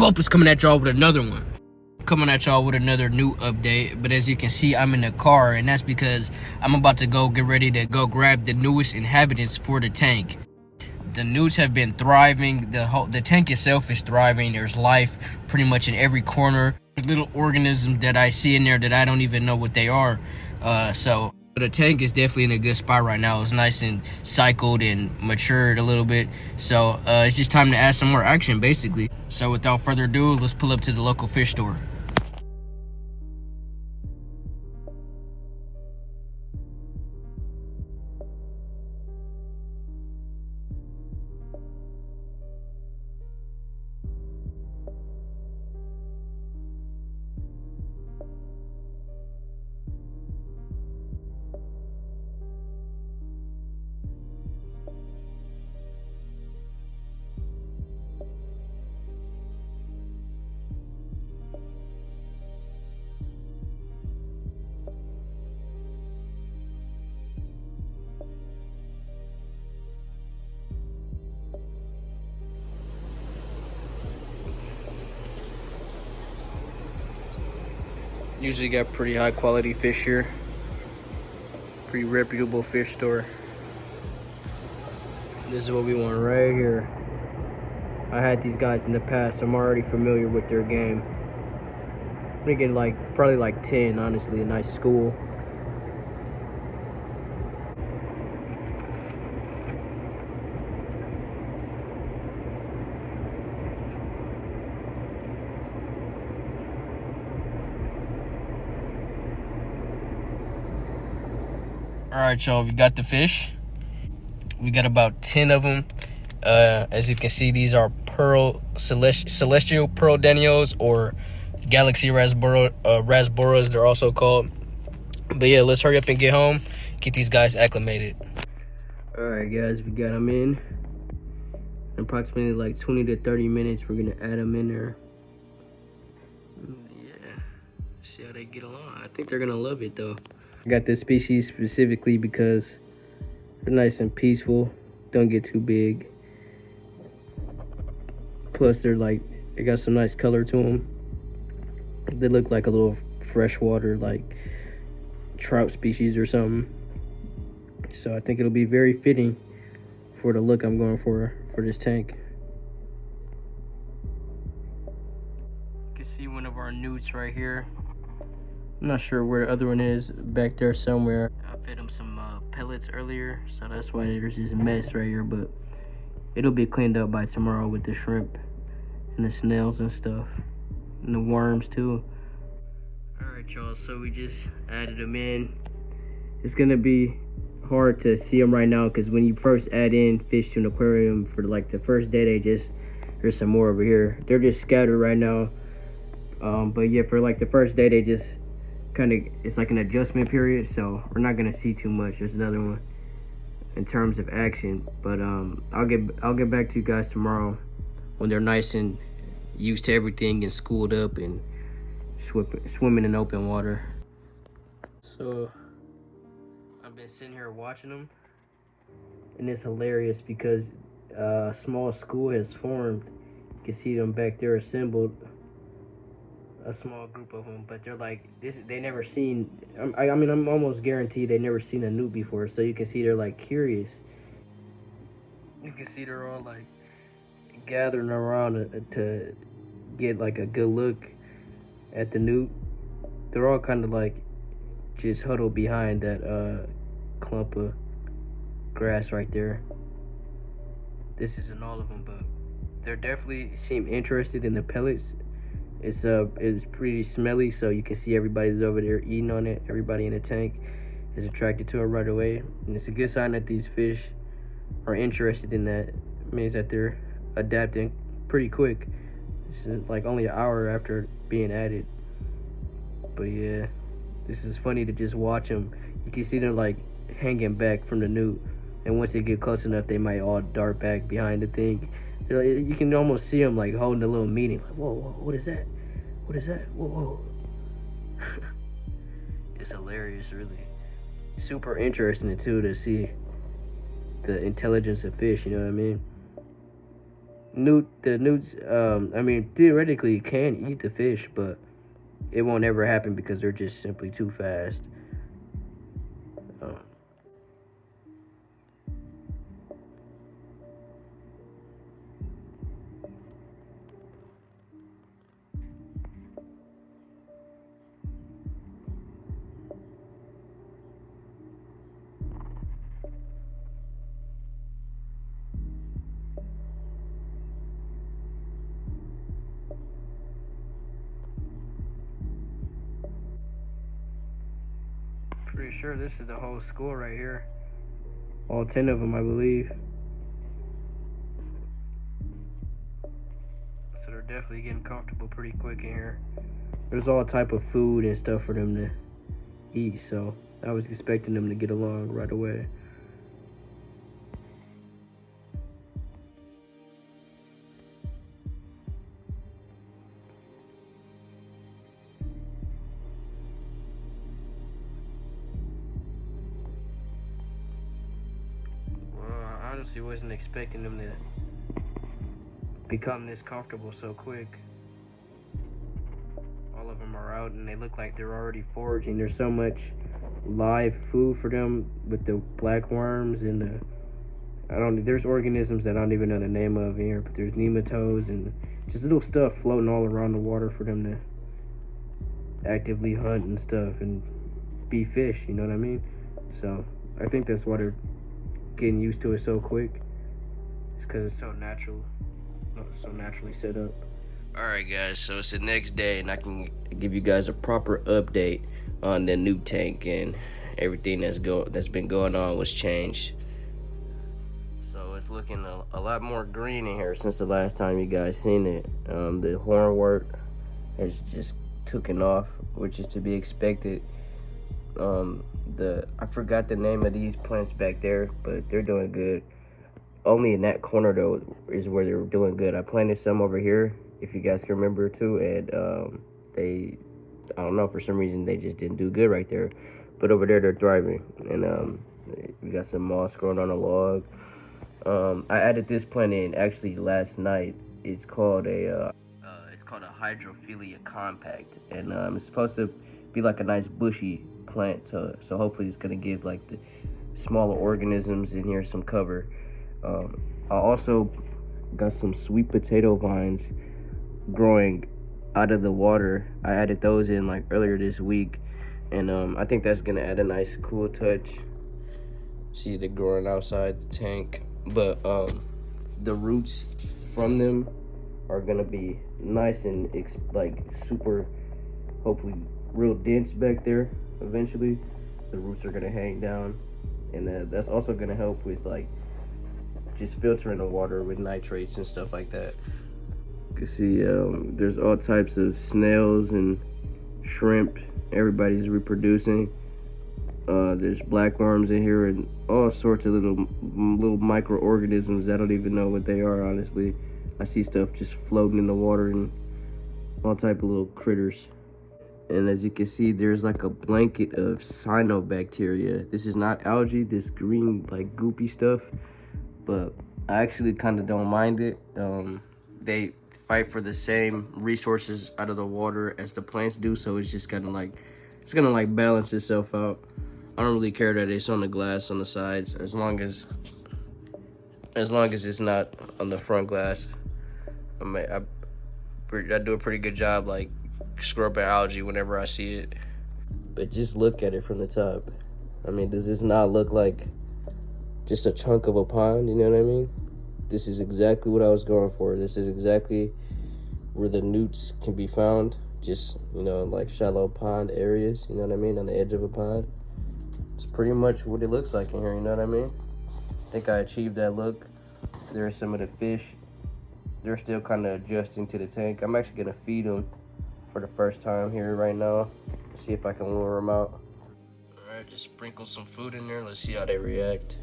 Vup is coming at y'all with another one. Coming at y'all with another new update. But as you can see, I'm in the car, and that's because I'm about to go get ready to go grab the newest inhabitants for the tank. The newts have been thriving. The tank itself is thriving. There's life pretty much in every corner. Little organisms that I see in there that I don't even know what they are. So the tank is definitely in a good spot right now. It's nice and cycled and matured a little bit. So it's just time to add some more action, basically. So without further ado, let's pull up to the local fish store. Usually got pretty high quality fish here. Pretty reputable fish store. This is what we want right here. I had these guys in the past, so I'm already familiar with their game. I'm gonna get probably like 10, honestly, a nice school. Alright, y'all, we got the fish. We got about 10 of them. As you can see, these are celestial pearl danios, or galaxy rasboras, they're also called. But yeah, let's hurry up and get home, get these guys acclimated. Alright guys, we got them in. In approximately like 20 to 30 minutes, we're gonna add them in there. Yeah, see how they get along. I think they're gonna love it though. I got this species specifically because they're nice and peaceful, don't get too big. Plus they got some nice color to them. They look like a little freshwater, like trout species or something. So I think it'll be very fitting for the look I'm going for this tank. You can see one of our newts right here. I'm not sure where the other one is, back there somewhere. I fed him some pellets earlier, so that's why there's this mess right here, but it'll be cleaned up by tomorrow with the shrimp and the snails and stuff, and the worms too. Alright y'all, so we just added them in. It's gonna be hard to see them right now because when you first add in fish to an aquarium for like the first day, there's some more over here. They're just scattered right now. But yeah, for like the first day, they just it's like an adjustment period, so we're not gonna see too much. There's another one in terms of action, but I'll get back to you guys tomorrow when they're nice and used to everything and schooled up and swimming in open water. So I've been sitting here watching them, and it's hilarious because a small school has formed. You can see them back there assembled, a small group of them, but they're like this. They never seen. I mean, I'm almost guaranteed they never seen a newt before. So you can see they're like curious. You can see they're all like gathering around to get like a good look at the newt. They're all kind of like just huddled behind that clump of grass right there. This isn't all of them, but they definitely seem interested in the pellets. It's pretty smelly, so you can see everybody's over there eating on it. Everybody in the tank is attracted to it right away, and it's a good sign that these fish are interested in that. It means that they're adapting pretty quick. This is like only an hour after being added. But yeah, this is funny to just watch them. You can see them like hanging back from the newt, and once they get close enough, they might all dart back behind the thing. You can almost see them like holding a little meeting. Like, whoa, what is that? What is that? Whoa. It's hilarious, really. Super interesting, too, to see the intelligence of fish, you know what I mean? The newts, I mean, theoretically can eat the fish, but it won't ever happen because they're just simply too fast. Uh, Pretty sure this is the whole school right here. All 10 of them, I believe. So they're definitely getting comfortable pretty quick in here. There's all type of food and stuff for them to eat, so I was expecting them to get along right away. Well, I honestly wasn't expecting them to become this comfortable so quick. All of them are out and they look like they're already foraging. There's so much live food for them with the black worms and there's organisms that I don't even know the name of here, but there's nematodes and just little stuff floating all around the water for them to actively hunt and stuff and be fish, you know what I mean? So I think that's why they're getting used to it so quick. It's because it's so natural, so naturally set up. Alright guys, so it's the next day and I can give you guys a proper update on the Newt Tank, and everything that's been going on was changed. So it's looking a lot more green in here since the last time you guys seen it. The hornwort has just taken off, which is to be expected. I forgot the name of these plants back there, but they're doing good. Only in that corner though is where they're doing good. I planted some over here, if you guys can remember too, and I don't know, for some reason they just didn't do good right there. But over there they're thriving, and we got some moss growing on a log. I added this plant in actually last night. It's called a hydrophilia compact, and it's supposed to be like a nice bushy plant. So hopefully it's gonna give like the smaller organisms in here some cover. I also got some sweet potato vines growing out of the water. I added those in like earlier this week, and I think that's gonna add a nice cool touch. See, they're growing outside the tank, but the roots from them are gonna be nice and like super, hopefully real dense back there. Eventually the roots are gonna hang down, and that's also gonna help with like just filtering the water with nitrates and stuff like that. You can see there's all types of snails and shrimp. Everybody's reproducing. There's black worms in here and all sorts of little microorganisms. I don't even know what they are, honestly. I see stuff just floating in the water and all type of little critters. And as you can see, there's like a blanket of cyanobacteria. This is not algae, this green like goopy stuff, but I actually kind of don't mind it. They fight for the same resources out of the water as the plants do, so it's just kind of like, it's gonna like balance itself out. I don't really care that it's on the glass on the sides, as long as it's not on the front glass. I do a pretty good job like scrubbing algae whenever I see it. But just look at it from the top. I mean, does this not look like just a chunk of a pond? You know what I mean? This is exactly what I was going for. This is exactly where the newts can be found. Just, you know, like shallow pond areas, you know what I mean, on the edge of a pond. It's pretty much what it looks like in here, you know what I mean? I think I achieved that look. There are some of the fish. They're still kind of adjusting to the tank. I'm actually gonna feed them for the first time here right now. See if I can lure them out. All right, just sprinkle some food in there. Let's see how they react.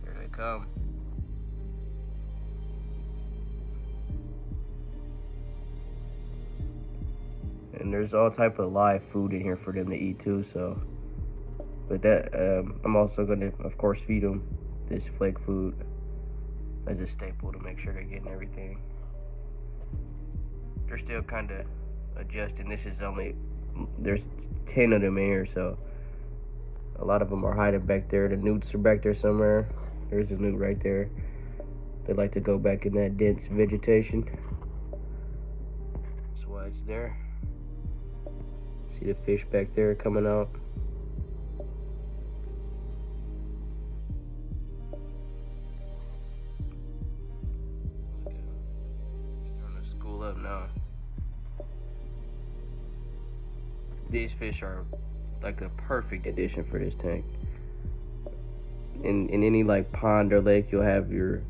Here they come. And there's all type of live food in here for them to eat too, so. But that, I'm also gonna, of course, feed them this flake food. as a staple to make sure they're getting everything. They're still kind of adjusting. There's 10 of them in here, so a lot of them are hiding back there. The newts are back there somewhere. There's a newt right there. They like to go back in that dense vegetation. That's why it's there. See the fish back there coming out. Starting to school up now. These fish are like a perfect addition for this tank. In any like pond or lake, you'll have your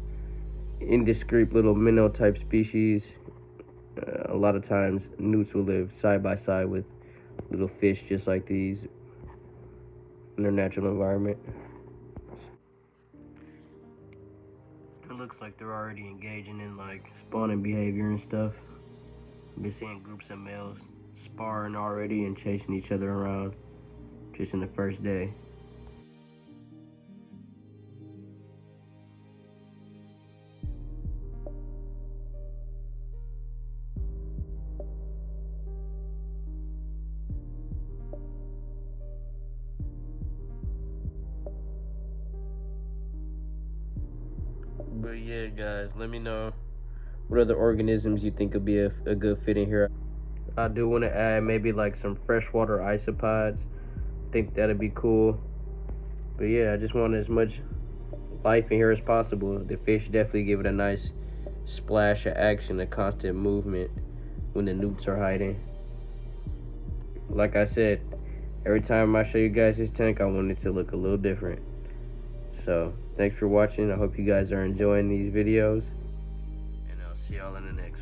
indiscreet little minnow type species. A lot of times newts will live side by side with little fish just like these in their natural environment. It looks like they're already engaging in like spawning behavior and stuff. I've been seeing groups of males sparring already and chasing each other around just in the first day. But yeah, guys, let me know what other organisms you think would be a good fit in here. I do want to add maybe like some freshwater isopods. Think that'd be cool. But yeah, I just want as much life in here as possible. The fish definitely give it a nice splash of action, a constant movement when the newts are hiding. Like I said, every time I show you guys this tank, I want it to look a little different. So, thanks for watching. I hope you guys are enjoying these videos. And I'll see y'all in the next one.